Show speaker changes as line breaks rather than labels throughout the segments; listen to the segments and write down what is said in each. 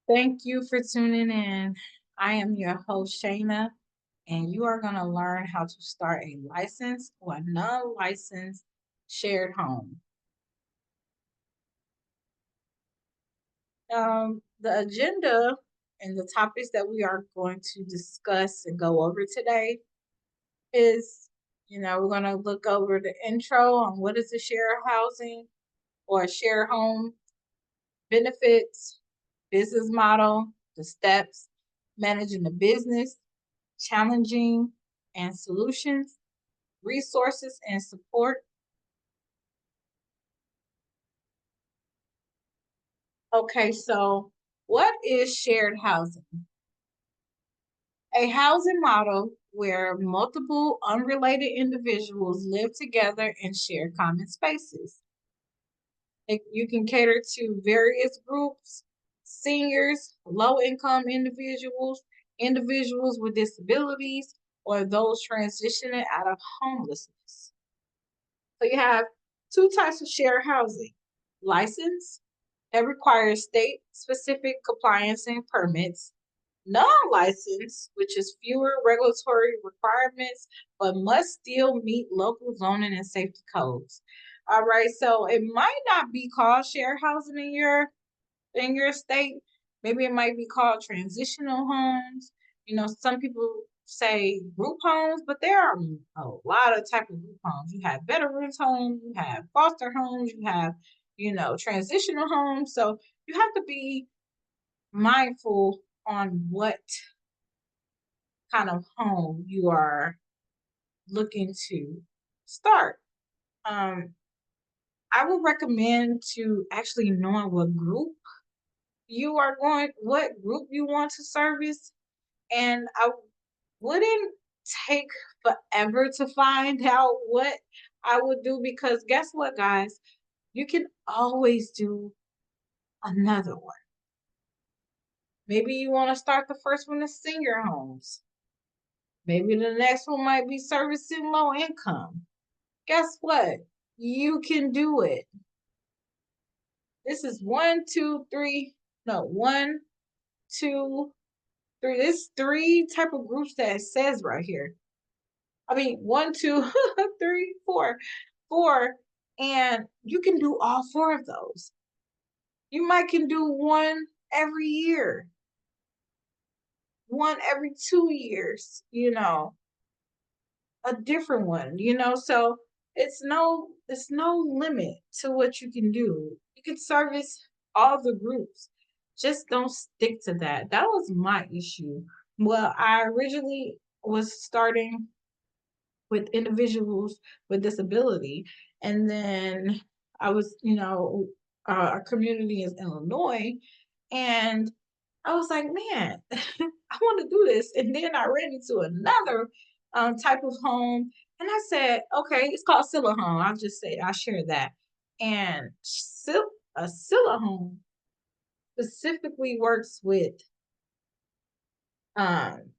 Thank you for tuning in. I am your host, Shayna, and you are going to learn how to start a licensed or non licensed shared home. The agenda and the topics that we are going to discuss and go over today is we're going to look over the intro on what is a shared housing or a shared home, benefits, business model, the steps, managing the business, challenging and solutions, resources and support. Okay, so what is shared housing? A housing model where multiple unrelated individuals live together and share common spaces. You can cater to various groups: seniors, low income individuals, individuals with disabilities, or those transitioning out of homelessness. So you have two types of shared housing: license, that requires state specific compliance and permits; non licensed, which is fewer regulatory requirements but must still meet local zoning and safety codes. All right, so it might not be called shared housing in your state. Maybe it might be called transitional homes. Some people say group homes, but there are a lot of type of group homes. You have veterans homes, you have foster homes, you have, transitional homes. So you have to be mindful on what kind of home you are looking to start. Um, I would recommend to actually knowing what group you want to service. And I wouldn't take forever to find out what I would do, because guess what, guys? You can always do another one. Maybe you want to start the first one as senior homes. Maybe the next one might be servicing low income. Guess what? You can do it. This is one, two, three. No, one, two, three. There's three type of groups that it says right here. I mean, one, two, three, four, four, and you can do all four of those. You might can do one every year, one every 2 years, a different one, so it's no limit to what you can do. You can service all the groups. Just don't stick to that. That was my issue. Well, I originally was starting with individuals with disability, and then I was, our community is Illinois, and I was like, man, I want to do this. And then I ran into another type of home, and I said, okay, it's called Scylla Home. I'll share that. And a Scylla Home specifically works with um,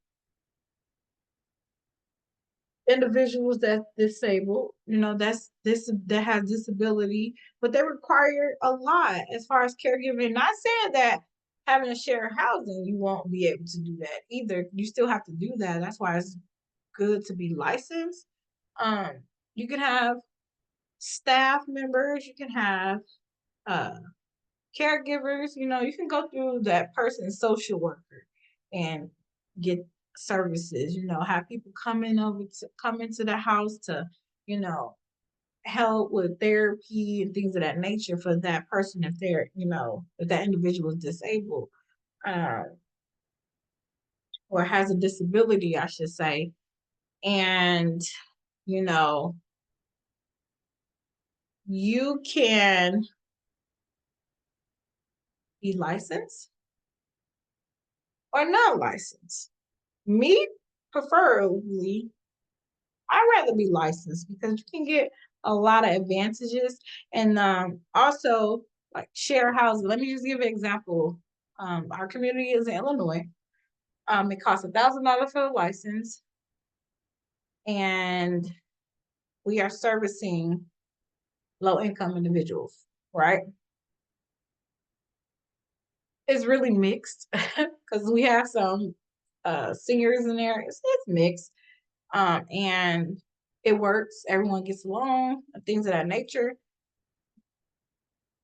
individuals that's disabled, that have disability, but they require a lot as far as caregiving. Not saying that having a shared housing, you won't be able to do that either. You still have to do that. That's why it's good to be licensed. Um, you can have staff members, you can have uh caregivers, you can go through that person's social worker and get services, have people come into the house to, you know, help with therapy and things of that nature for that person if if that individual is disabled, uh, or has a disability, I should say. And, you know, you can be licensed or not licensed. Me, preferably, I'd rather be licensed because you can get a lot of advantages. And also, like share housing. Let me just give an example. Our community is in Illinois. It costs $1,000 for a license, and we are servicing low income individuals, right? It's really mixed because we have some seniors in there. It's mixed. And it works. Everyone gets along, things of that nature.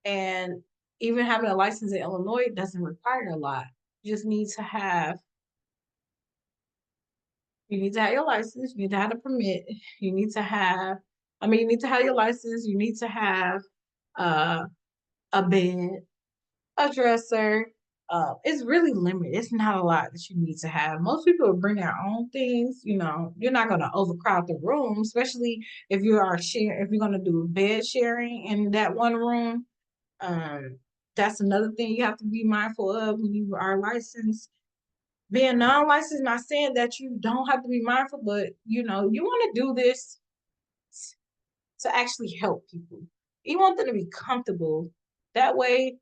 And even having a license in Illinois doesn't require a lot. You just need to have your license, you need to have a permit, you need to have you need to have your license, you need to have uh, a bed, a dresser. It's really limited. It's not a lot that you need to have. Most people will bring their own things. You know, you're not gonna overcrowd the room, especially if if you're gonna do bed sharing in that one room. Um, that's another thing you have to be mindful of when you are licensed. Being non-licensed, not saying that you don't have to be mindful, but you know, you want to do this to actually help people. You want them to be comfortable. That way,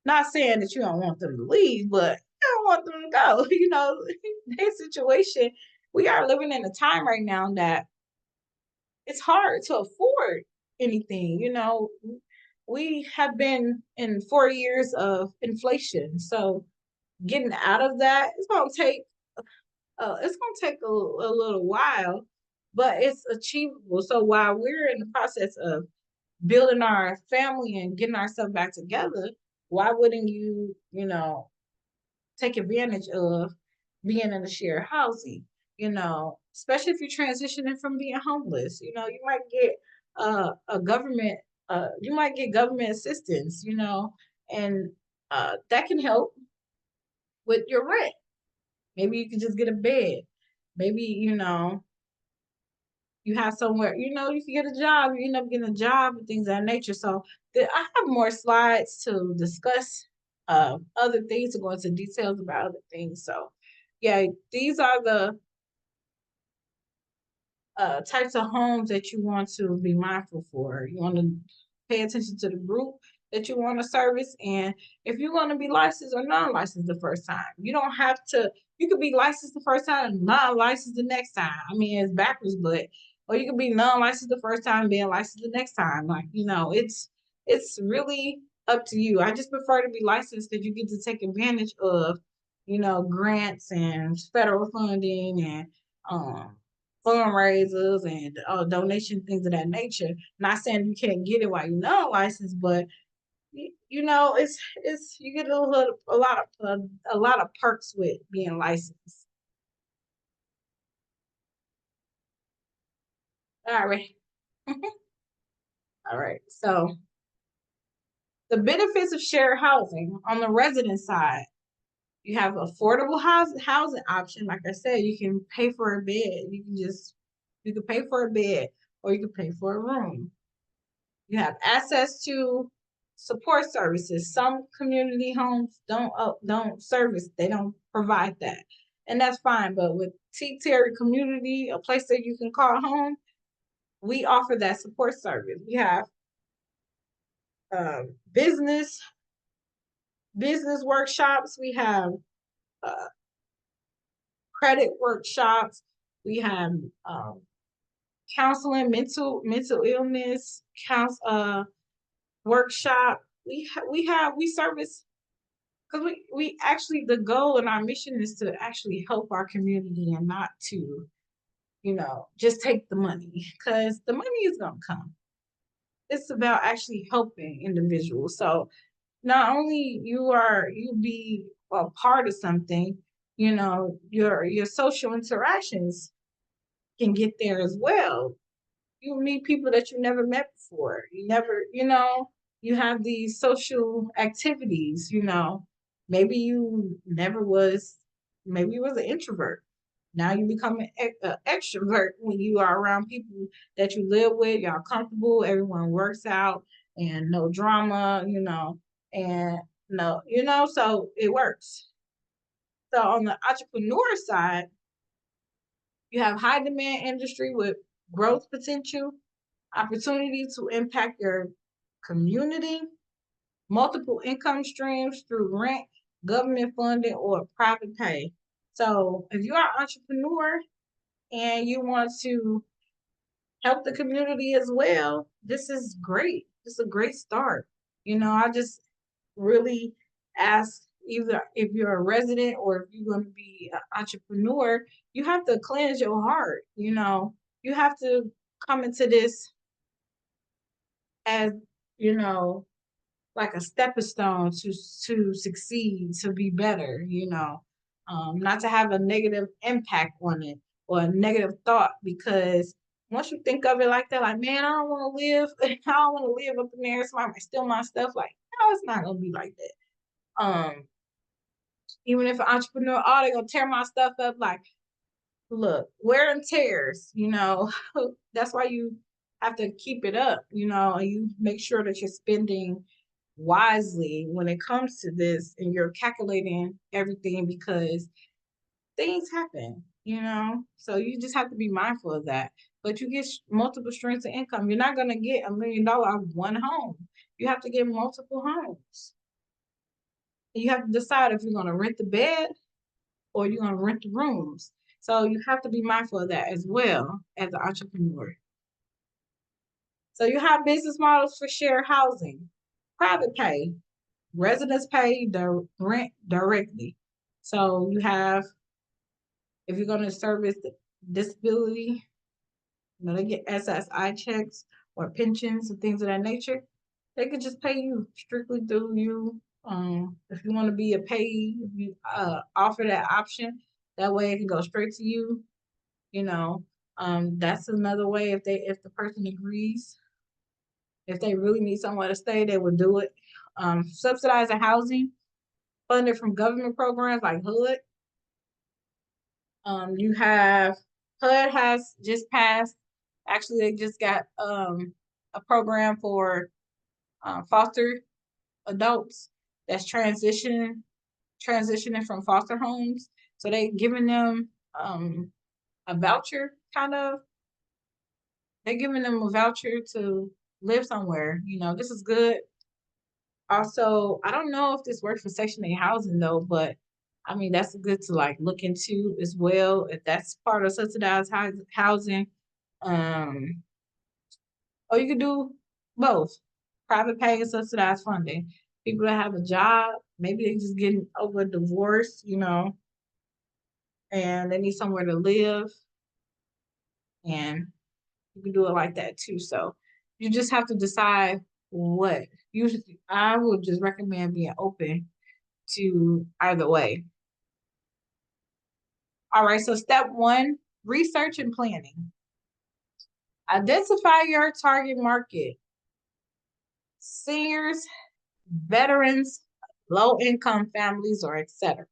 not saying that you don't want them to leave, but you don't want them to go. You know, their situation. We are living in a time right now that it's hard to afford anything. You know, we have been in 4 years of inflation, so getting out of that, it's gonna take a little while, but it's achievable. So while we're in the process of building our family and getting ourselves back together, why wouldn't you, you know, take advantage of being in the shared housing? You know, especially if you're transitioning from being homeless. You know, you might get a government, you might get government assistance. You know, and that can help with your rent. Maybe you can just get a bed. Maybe, you know, you have somewhere, you know, you can get a job, you end up getting a job and things of that nature. So I have more slides to discuss other things, to go into details about other things. So yeah, these are the types of homes that you want to be mindful for. You want to pay attention to the group that you want to service, and if you're going to be licensed or non-licensed the first time, you don't have to. You could be licensed the first time and non-licensed the next time. I mean, it's backwards, but or you could be non-licensed the first time and being licensed the next time. Like, you know, it's really up to you. I just prefer to be licensed because you get to take advantage of, you know, grants and federal funding and um fundraisers and donation things of that nature. Not saying you can't get it while you're not licensed, but you know, it's you get a lot of perks with being licensed. All right, all right. So the benefits of shared housing on the resident side, you have affordable housing option. Like I said, you can pay for a bed. You can pay for a bed, or you can pay for a room. You have access to support services. Some community homes don't service, they don't provide that. And that's fine. But with T Terry Community, a place that you can call home, we offer that support service. We have um, business business workshops. We have uh, credit workshops. We have counseling, mental illness, workshop. We service because we actually, the goal and our mission is to actually help our community and not to, you know, just take the money, because the money is gonna come. It's about actually helping individuals. So not only you be a part of something, you know, your social interactions can get there as well. You meet people that you never met before. You never, you know, you have these social activities, you know. Maybe you never was, maybe you was an introvert. Now you become an extrovert when you are around people that you live with, y'all comfortable, everyone works out and no drama, you know, and no, you know, so it works. So on the entrepreneur side, you have high demand industry with growth potential, opportunity to impact your community, multiple income streams through rent, government funding, or private pay. So if you are an entrepreneur and you want to help the community as well, this is great. This is a great start. You know, I just really as either if you're a resident or if you're going to be an entrepreneur, you have to cleanse your heart. You have to come into this as, you know, like a stepping stone to succeed, to be better, not to have a negative impact on it or a negative thought, because once you think of it like that, like, man, I don't want to live, I don't want to live up in there, somebody might steal my stuff. Like, no, it's not gonna be like that. Even if an entrepreneur, oh, they're gonna tear my stuff up. Like, look, wear and tears, that's why you have to keep it up, and you make sure that you're spending wisely when it comes to this and you're calculating everything, because things happen, so you just have to be mindful of that. But you get multiple streams of income. You're not going to get $1 million out of one home. You have to get multiple homes. And you have to decide if you're going to rent the bed or you're going to rent the rooms. So you have to be mindful of that as well as an entrepreneur. So you have business models for shared housing, private pay. Residents pay the rent directly. So you have, if you're going to service disability, they get SSI checks or pensions and things of that nature. They could just pay you strictly through you. If you want to be a payee, if you offer that option, that way it can go straight to you. That's another way. If the person agrees, if they really need somewhere to stay, they will do it. Subsidizing housing, funded from government programs like HUD. You have HUD has just passed. Actually, they just got a program for foster adults that's transitioning from foster homes. So they giving them a voucher, kind of. They're giving them a voucher to live somewhere. This is good. Also, I don't know if this works for Section 8 housing though, but I mean that's good to like look into as well if that's part of subsidized housing. Or you could do both, private pay and subsidized funding. People that have a job, maybe they just getting over a divorce, and they need somewhere to live, and you can do it like that too. So you just have to decide what. Usually, I would just recommend being open to either way. All right, so step 1, research and planning. Identify your target market. Seniors, veterans, low income families, or etc.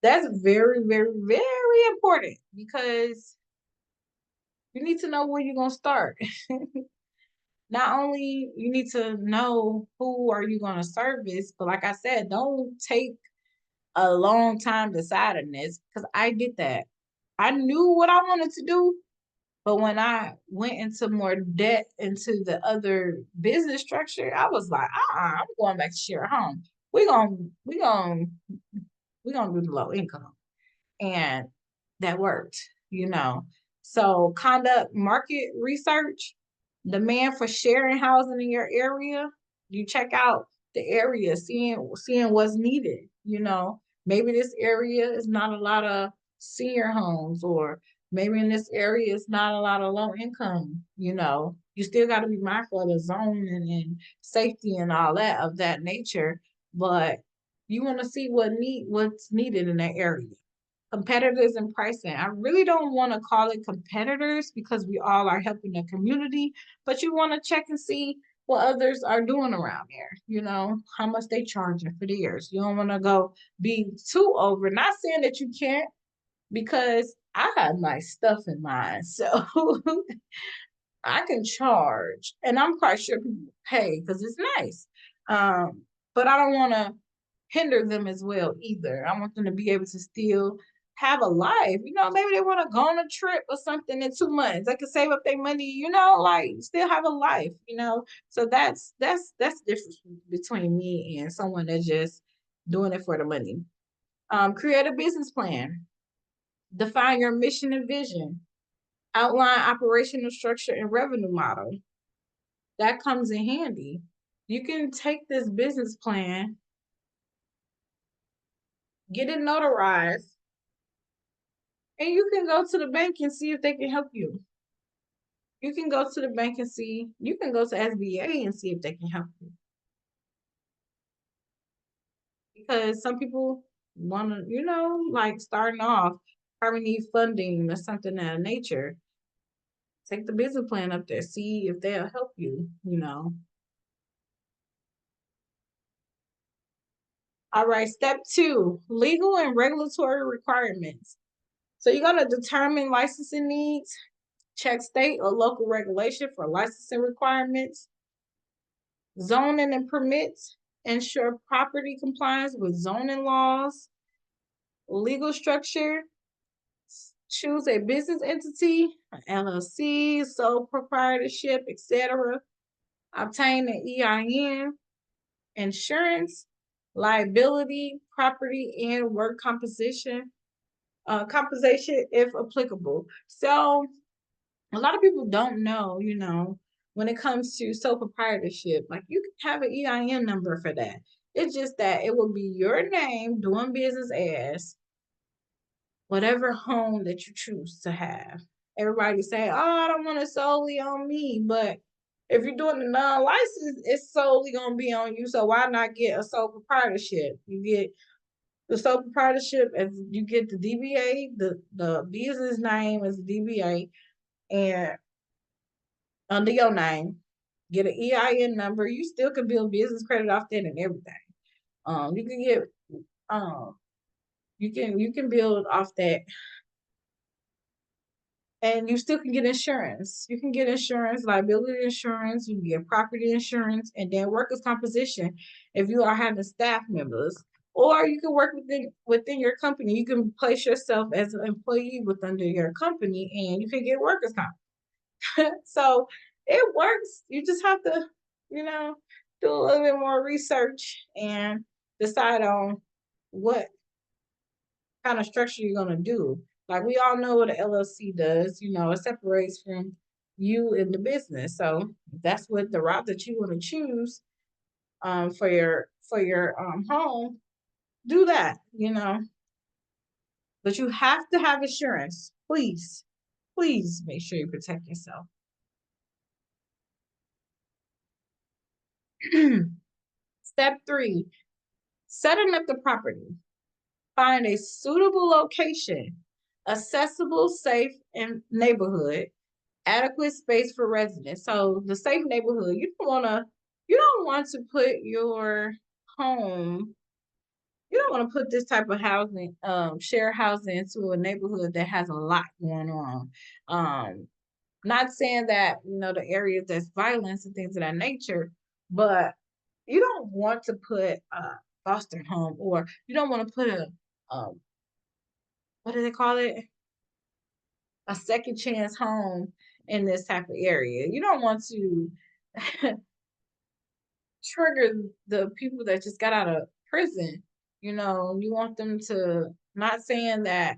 That's very, very, very important, because you need to know where you're going to start. Not only you need to know who are you going to service, but like I said, don't take a long time deciding this, because I did that. I knew what I wanted to do, but when I went into more debt into the other business structure, I was like, I'm going back to share a home. We're gonna do the low income. And that worked. So conduct market research, demand for sharing housing in your area. You check out the area, seeing what's needed. Maybe this area is not a lot of senior homes, or maybe in this area it's not a lot of low income. You still got to be mindful of the zone and safety and all that of that nature, but you want to see what's needed in that area. Competitors and pricing. I really don't want to call it competitors, because we all are helping the community, but you want to check and see what others are doing around there, how much they charging for theirs. You don't want to go be too over. Not saying that you can't, because I have my stuff in mind. So I can charge, and I'm quite sure people pay because it's nice. But I don't want to hinder them as well either. I want them to be able to still have a life. Maybe they want to go on a trip or something in 2 months. They can save up their money, like still have a life. So that's the difference between me and someone that's just doing it for the money. Create a business plan. Define your mission and vision. Outline operational structure and revenue model. That comes in handy. You can take this business plan get it notarized, and you can go to the bank and see if they can help you. You can go to the bank and see, you can go to SBA and see if they can help you. Because some people want to, like starting off, probably need funding or something of that nature. Take the business plan up there, see if they'll help you. All right, step 2, legal and regulatory requirements. So you're going to determine licensing needs, check state or local regulation for licensing requirements, zoning and permits, ensure property compliance with zoning laws, legal structure, choose a business entity, LLC, sole proprietorship, etc. Obtain an EIN, insurance, liability, property, and work compensation if applicable. So a lot of people don't know, when it comes to sole proprietorship, like you can have an EIN number for that. It's just that it will be your name doing business as whatever home that you choose to have. Everybody say, "Oh, I don't want it solely on me," but if you're doing the non-license, it's solely gonna be on you. So why not get a sole proprietorship? You get the sole proprietorship, as you get the DBA, the business name is DBA, and under your name, get an EIN number. You still can build business credit off that and everything. You can get you can build off that, and you still can get insurance. You can get insurance, liability insurance, you can get property insurance, and then workers' compensation if you are having staff members. Or you can work within your company. You can place yourself as an employee under your company, and you can get workers' comp. So it works. You just have to, you know, do a little bit more research and decide on what kind of structure you're gonna do. Like we all know what an LLC does, it separates from you and the business. So if that's what the route that you want to choose for your home, do that. But you have to have insurance. Please, please make sure you protect yourself. Step 3, setting up the property. Find a suitable location, accessible, safe, and neighborhood, adequate space for residents. So the safe neighborhood, you don't want to put your home, you don't want to put this type of housing, share housing into a neighborhood that has a lot going on. Not saying that, the areas that's violence and things of that nature, but you don't want to put a foster home, or you don't want to put um, what do they call it? A second chance home in this type of area. You don't want to trigger the people that just got out of prison. You want them to, not saying that,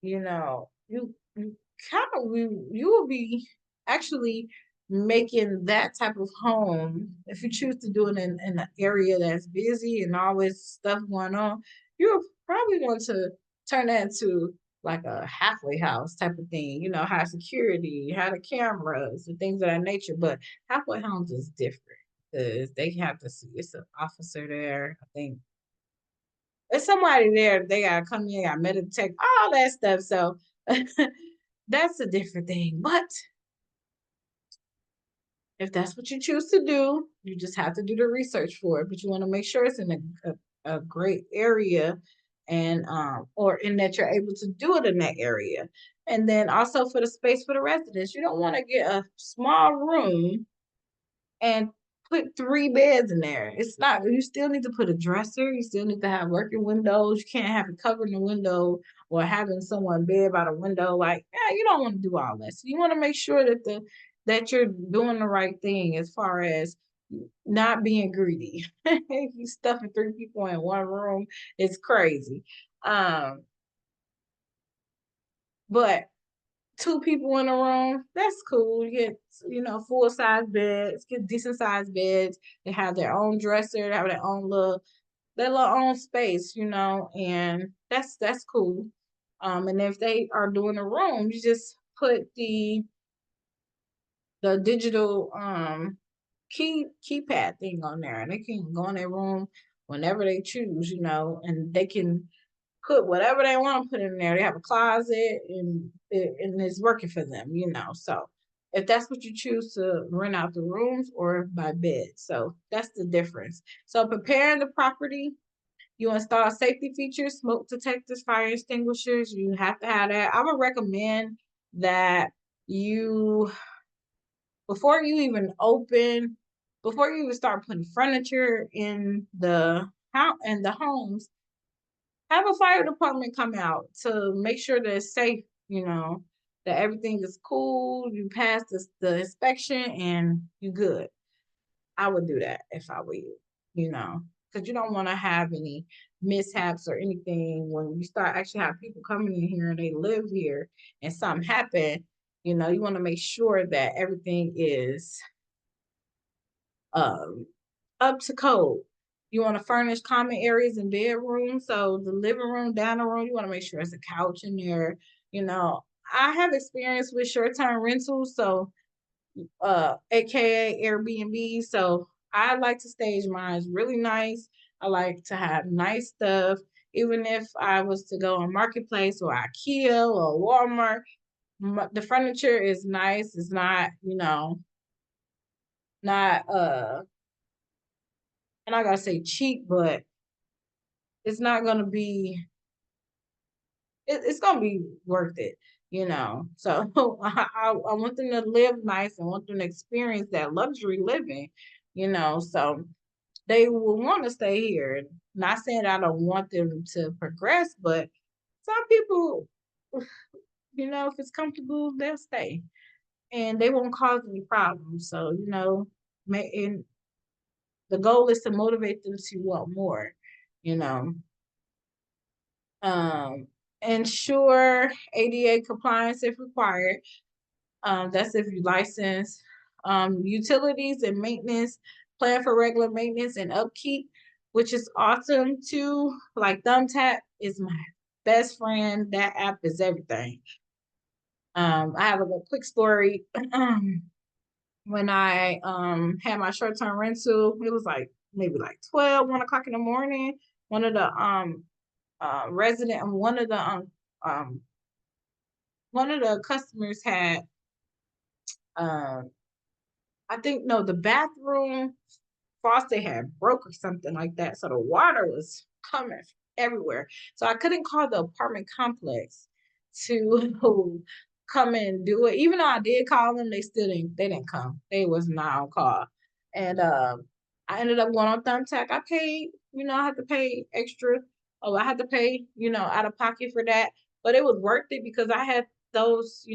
you kind of you will be actually making that type of home, if you choose to do it in an area that's busy and always stuff going on, you're probably going to turn that into like a halfway house type of thing, have security, have the cameras and things of that nature. But halfway homes is different because they have to see it's an officer there. I think there's somebody there. They gotta come in, gotta meditate, all that stuff. So that's a different thing. But if that's what you choose to do, you just have to do the research for it. But you want to make sure it's in a great area, and or in that you're able to do it in that area. And then also for the space for the residents, you don't want to get a small room and put 3 beds in there. It's not, you still need to put a dresser, you still need to have working windows. You can't have it covering the window or having someone bed by the window. Like, yeah, you don't want to do all that. So you want to make sure that you're doing the right thing as far as not being greedy. You stuffing 3 people in one room, it's crazy. But 2 people in a room, that's cool. You get, full size beds, get decent sized beds. They have their own dresser, they have their own little their little own space, and that's cool. And if they are doing a room, you just put the digital keypad thing on there, and they can go in their room whenever they choose, and they can put whatever they want to put in there. They have a closet, and it's working for them, So if that's what you choose to rent out the rooms or by bed, so that's the difference. So preparing the property, you install safety features, smoke detectors, fire extinguishers. You have to have that. I would recommend that you before you even open, before you even start putting furniture in the house and the homes, have a fire department come out to make sure that it's safe, that everything is cool, you pass the inspection and you good. I would do that if I were you, because you don't want to have any mishaps or anything when you start actually have people coming in here and they live here and something happen. You want to make sure that everything is um, up to code. You want to furnish common areas and bedrooms. So the living room, dining room, you want to make sure there's a couch in there. I have experience with short-term rentals, so aka Airbnb. So I like to stage mine really nice. I like to have nice stuff. Even if I was to go on Marketplace or IKEA or Walmart, the furniture is nice. It's not, not and I gotta say cheap, but it's not gonna be. It's gonna be worth it, So I want them to live nice and want them to experience that luxury living, So they will want to stay here. Not saying I don't want them to progress, but some people, if it's comfortable, they'll stay and they won't cause any problems. So and the goal is to motivate them to want more, you know. Um, ensure ADA compliance if required. That's if you license. Utilities and maintenance, plan for regular maintenance and upkeep, which is awesome too. Like Thumbtack is my best friend. That app is everything. I have a quick story. When I had my short-term rental, it was like maybe like 1 o'clock in the morning. One of the resident and um one of the customers had I think no, the bathroom faucet had broke or something like that. So the water was coming everywhere. So I couldn't call the apartment complex to come and do it. Even though I did call them, they didn't come. They was not on call. And I ended up going on Thumbtack. I paid, I had to pay extra. Oh, I had to pay, out of pocket for that. But it was worth it because I had those,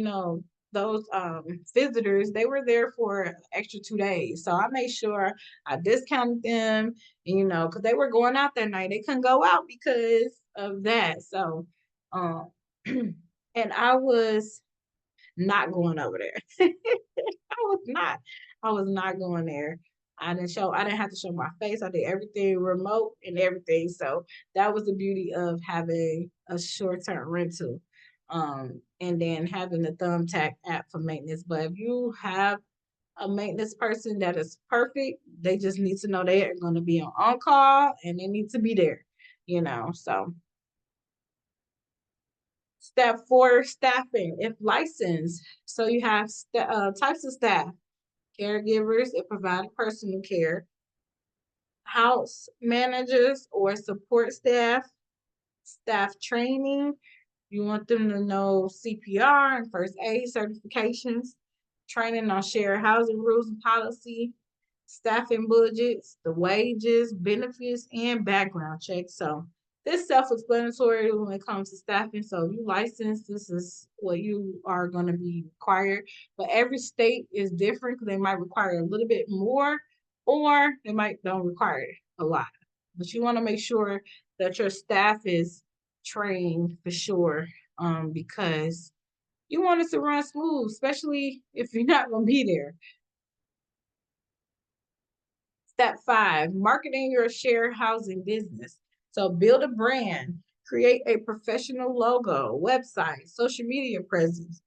those visitors, they were there for extra 2 days. So I made sure I discounted them, because they were going out that night. They couldn't go out because of that. So, um, and I was not going over there. I was not. I was not going there. I didn't have to show my face. I did everything remote and everything. So that was the beauty of having a short-term rental. And then having the Thumbtack app for maintenance. But if you have a maintenance person that is perfect, they just need to know they are going to be on call and they need to be there, So step 4, staffing, if licensed. So you have types of staff: caregivers that provide personal care, house managers or support staff, staff training. You want them to know CPR and first aid certifications, training on shared housing rules and policy, staffing budgets, the wages, benefits, and background checks. So this self-explanatory when it comes to staffing. So you license, this is what you are going to be required. But every state is different because they might require a little bit more or they might don't require a lot. But you want to make sure that your staff is trained for sure, because you want it to run smooth, especially if you're not going to be there. Step 5, marketing your shared housing business. So build a brand, create a professional logo, website, social media presence.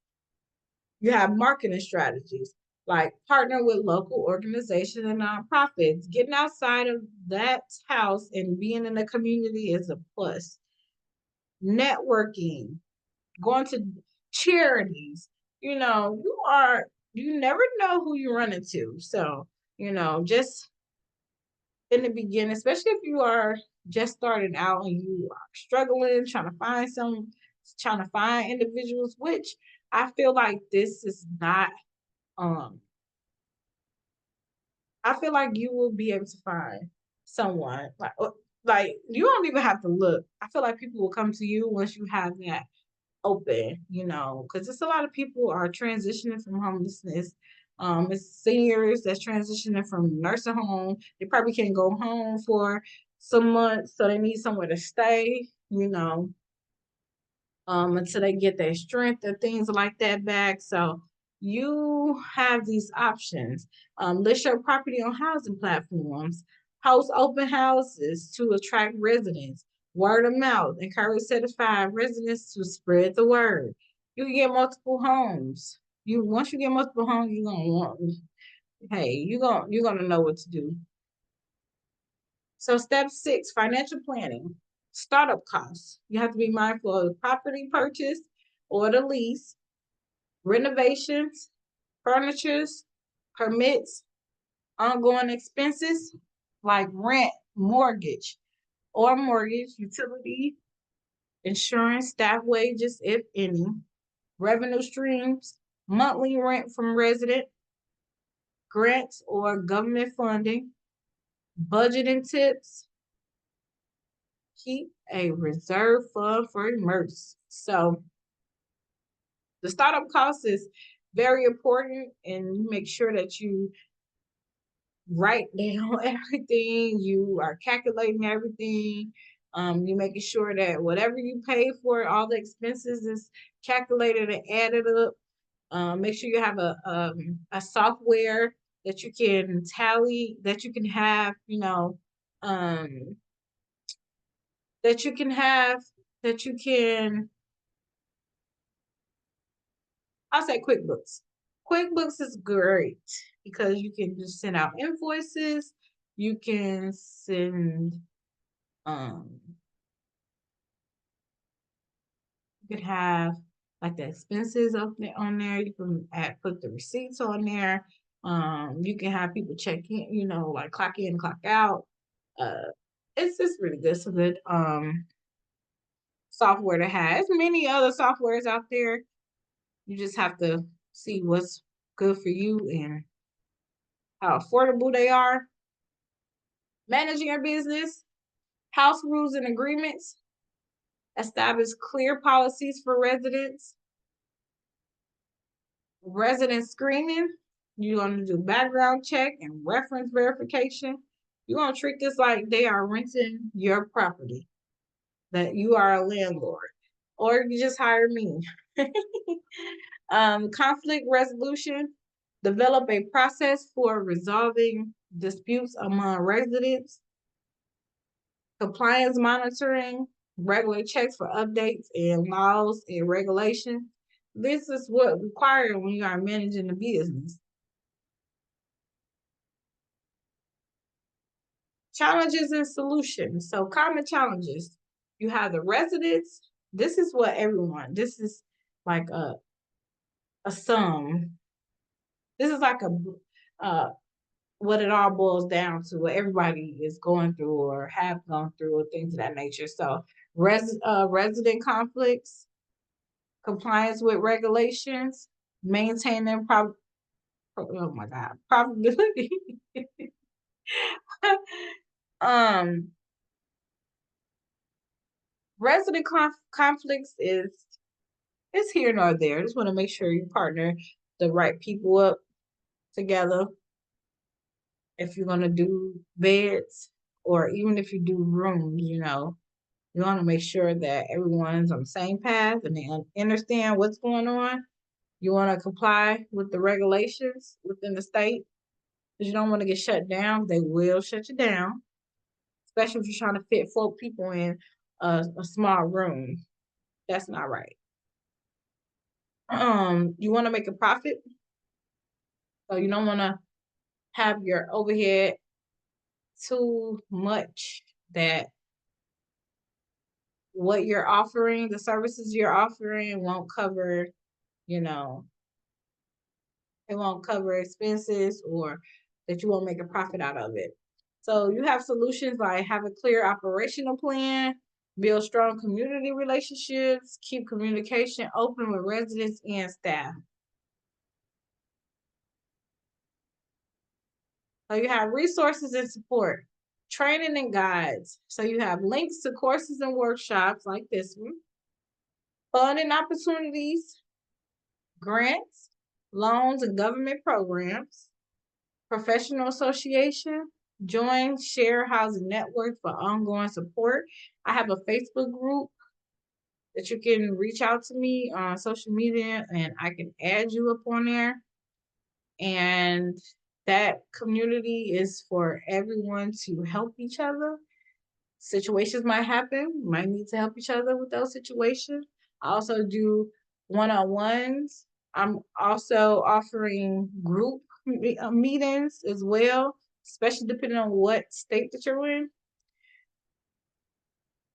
You have marketing strategies like partner with local organizations and nonprofits. Getting outside of that house and being in the community is a plus. Networking, going to charities. You never know who you run into. So, just in the beginning, especially if you are just starting out and you are struggling, trying to find individuals, which I feel like this is not, um, I feel like you will be able to find someone like you don't even have to look. I feel like people will come to you once you have that open, because it's a lot of people are transitioning from homelessness. It's seniors that's transitioning from nursing home. They probably can't go home for some months, so they need somewhere to stay, until they get their strength and things like that back. So you have these options. List your property on housing platforms, host open houses to attract residents, word of mouth, encourage certified residents to spread the word. You can get multiple homes. Once you get multiple homes, you're gonna know what to do. So step 6, financial planning. Startup costs. You have to be mindful of the property purchase or the lease, renovations, furnitures, permits, ongoing expenses like rent, mortgage, utility, insurance, staff wages, if any, revenue streams, monthly rent from resident, grants or government funding, budgeting tips, keep a reserve fund for emergencies. So the startup cost is very important, and you make sure that you write down everything, you are calculating everything. You making sure that whatever you pay for, all the expenses is calculated and added up. Make sure you have a software that you can tally, that you can have, um, that you can have, that you can, I'll say QuickBooks. QuickBooks is great because you can just send out invoices. You can send, um, you could have like the expenses up there on there. You can put the receipts on there. You can have people check in, like clock in, clock out. Uh, it's just really good. Some good software to have. There's many other softwares out there. You just have to see what's good for you and how affordable they are. Managing your business, house rules and agreements, establish clear policies for residents, resident screening. You're going to do background check and reference verification. You're going to treat this like they are renting your property, that you are a landlord, or you just hire me. Conflict resolution, develop a process for resolving disputes among residents. Compliance monitoring, regular checks for updates and laws and regulations. This is what required when you are managing the business. Challenges and solutions. So common challenges. You have the residents. This is this is like a sum. This is like what it all boils down to, what everybody is going through or have gone through or things of that nature. So resident conflicts, compliance with regulations, maintaining oh my God, probability. um resident conflicts is it's here nor there. Just want to make sure you partner the right people up together. If you're gonna do beds or even if you do rooms, you want to make sure that everyone's on the same path and they understand what's going on. You want to comply with the regulations within the state. because you don't want to get shut down. They will shut you down, especially if you're trying to fit 4 people in a small room. That's not right. You want to make a profit, so you don't want to have your overhead too much that what you're offering, the services you're offering won't cover, you know, it won't cover expenses or that you won't make a profit out of it. So you have solutions like have a clear operational plan, build strong community relationships, keep communication open with residents and staff. So you have resources and support, training and guides. So you have links to courses and workshops like this one, funding opportunities, grants, loans, and government programs, professional association, join Share Housing Network for ongoing support. I have a Facebook group that you can reach out to me on social media and I can add you up on there. And that community is for everyone to help each other. Situations might happen, might need to help each other with those situations. I also do one-on-ones. I'm also offering group meetings as well, especially depending on what state that you're in.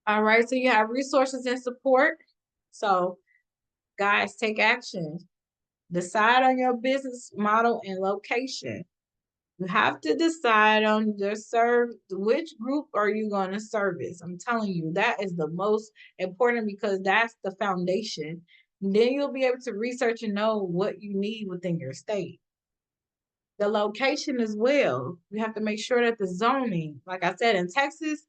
All right, so you have resources and support. So, guys, take action. Decide on your business model and location. You have to decide on which group are you going to service. I'm telling you, that is the most important because that's the foundation. Then you'll be able to research and know what you need within your state. The location as well. You have to make sure that the zoning, like I said, in Texas,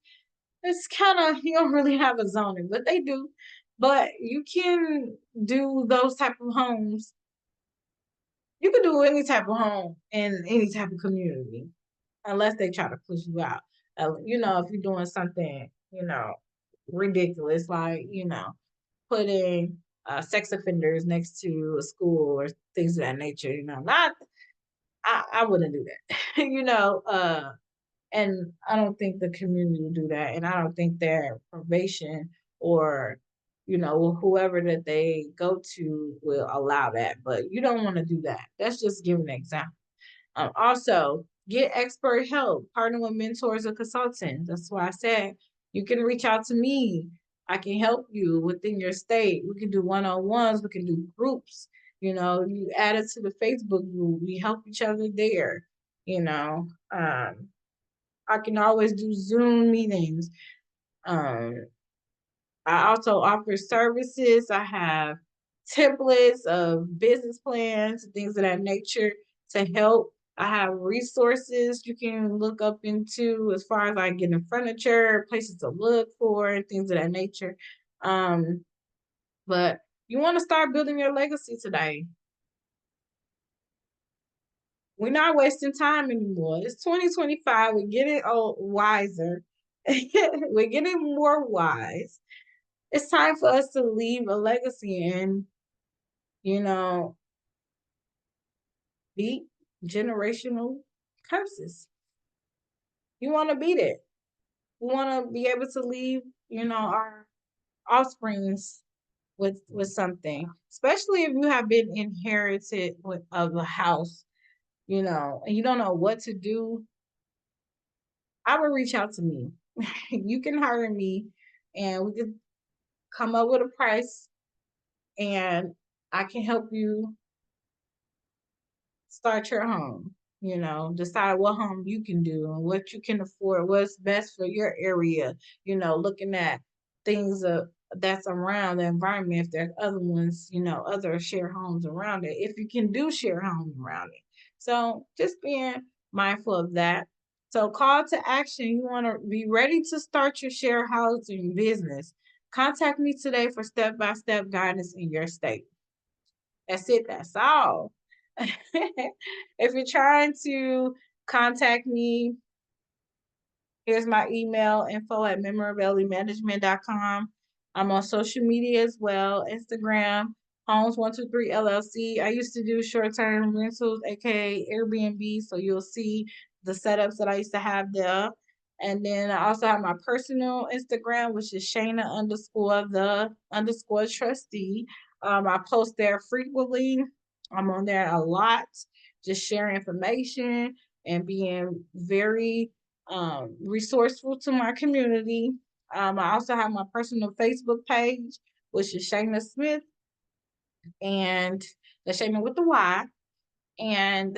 it's kind of you don't really have a zoning, but they do. But you can do those type of homes. You can do any type of home in any type of community unless they try to push you out. If you're doing something, ridiculous, like, putting sex offenders next to a school or things of that nature, not, I wouldn't do that, and I don't think the community will do that. And I don't think their probation or, whoever that they go to will allow that. But you don't want to do that. That's just giving an example. Also, get expert help, partner with mentors or consultants. That's why I said you can reach out to me. I can help you within your state. We can do one-on-ones, we can do groups. You add it to the Facebook group, we help each other there. I can always do Zoom meetings. Um, I also offer services. I have templates of business plans, things of that nature to help. I have resources you can look up into as far as like getting furniture, places to look for, and things of that nature. But you want to start building your legacy today. We're not wasting time anymore. It's 2025. We're getting wiser. We're getting more wise. It's time for us to leave a legacy and, you know, beat generational curses. You want to beat it. We want to be able to leave, our offsprings with something, especially if you have been inherited of a house, and you don't know what to do. I would reach out to me. You can hire me, and we could come up with a price, and I can help you start your home. Decide what home you can do and what you can afford, what's best for your area. Looking at things that's around the environment. If there's other ones, other share homes around it. If you can do share homes around it, so just being mindful of that. So, call to action. You want to be ready to start your share housing business. Contact me today for step-by-step guidance in your state. That's it. That's all. If you're trying to contact me, here's my email, info@memorabilitymanagement.com. I'm on social media as well, Instagram, Homes 123 LLC. I used to do short-term rentals, aka Airbnb. So you'll see the setups that I used to have there. And then I also have my personal Instagram, which is Shayna underscore the underscore trustee. I post there frequently. I'm on there a lot, just sharing information and being very resourceful to my community. I also have my personal Facebook page, which is Shayna Smith, and the Shayna with the Y. And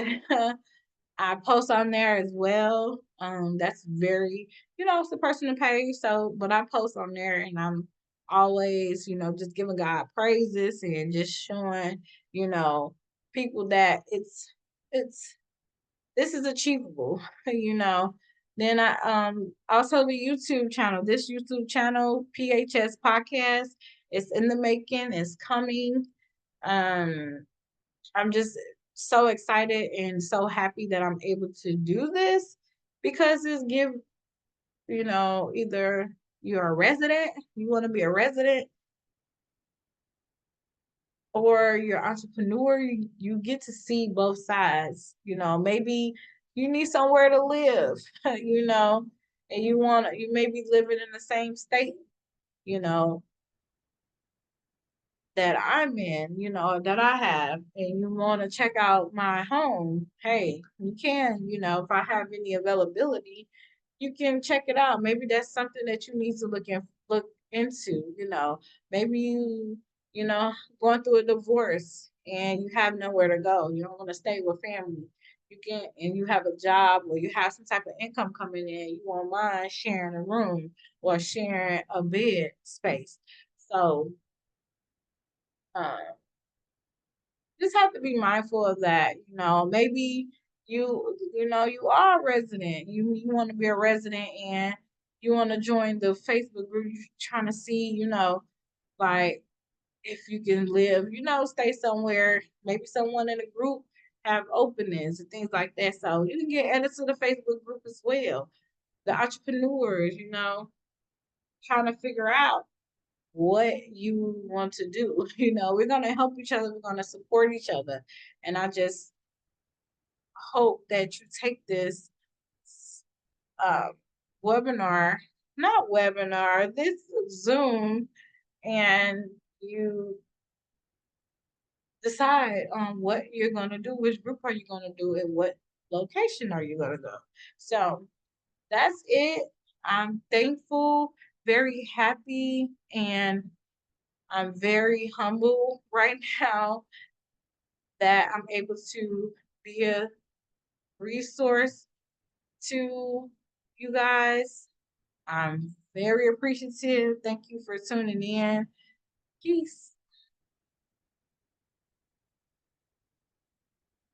I post on there as well. That's very, it's a personal page. So, but I post on there and I'm always, just giving God praises and just showing, you know, people that it's, this is achievable, you know. Then I also the YouTube channel. This YouTube channel, PHS Podcast, it's in the making, it's coming. Um, I'm just so excited and so happy that I'm able to do this because it's give, either you're a resident, you want to be a resident, or you're an entrepreneur, you get to see both sides. Maybe you need somewhere to live, and you may be living in the same state, you know, that I'm in, that I have, and you want to check out my home, hey, you can, if I have any availability, you can check it out. Maybe that's something that you need to look into, Maybe you know, going through a divorce and you have nowhere to go. You don't want to stay with family. You can, and you have a job or you have some type of income coming in, you won't mind sharing a room or sharing a bed space. So uh, just have to be mindful of that. Maybe you are a resident. You want to be a resident and you want to join the Facebook group. You're trying to see, like if you can live, stay somewhere. Maybe someone in the group have openings and things like that. So you can get added to the Facebook group as well. The entrepreneurs, trying to figure out what you want to do. We're going to help each other, we're going to support each other. And I just hope that you take this uh, webinar, not webinar, this Zoom, and you decide on what you're going to do, which group are you going to do, and what location are you going to go. So that's it. I'm thankful, very happy, and I'm very humble right now that I'm able to be a resource to you guys. I'm very appreciative. Thank you for tuning in. Peace.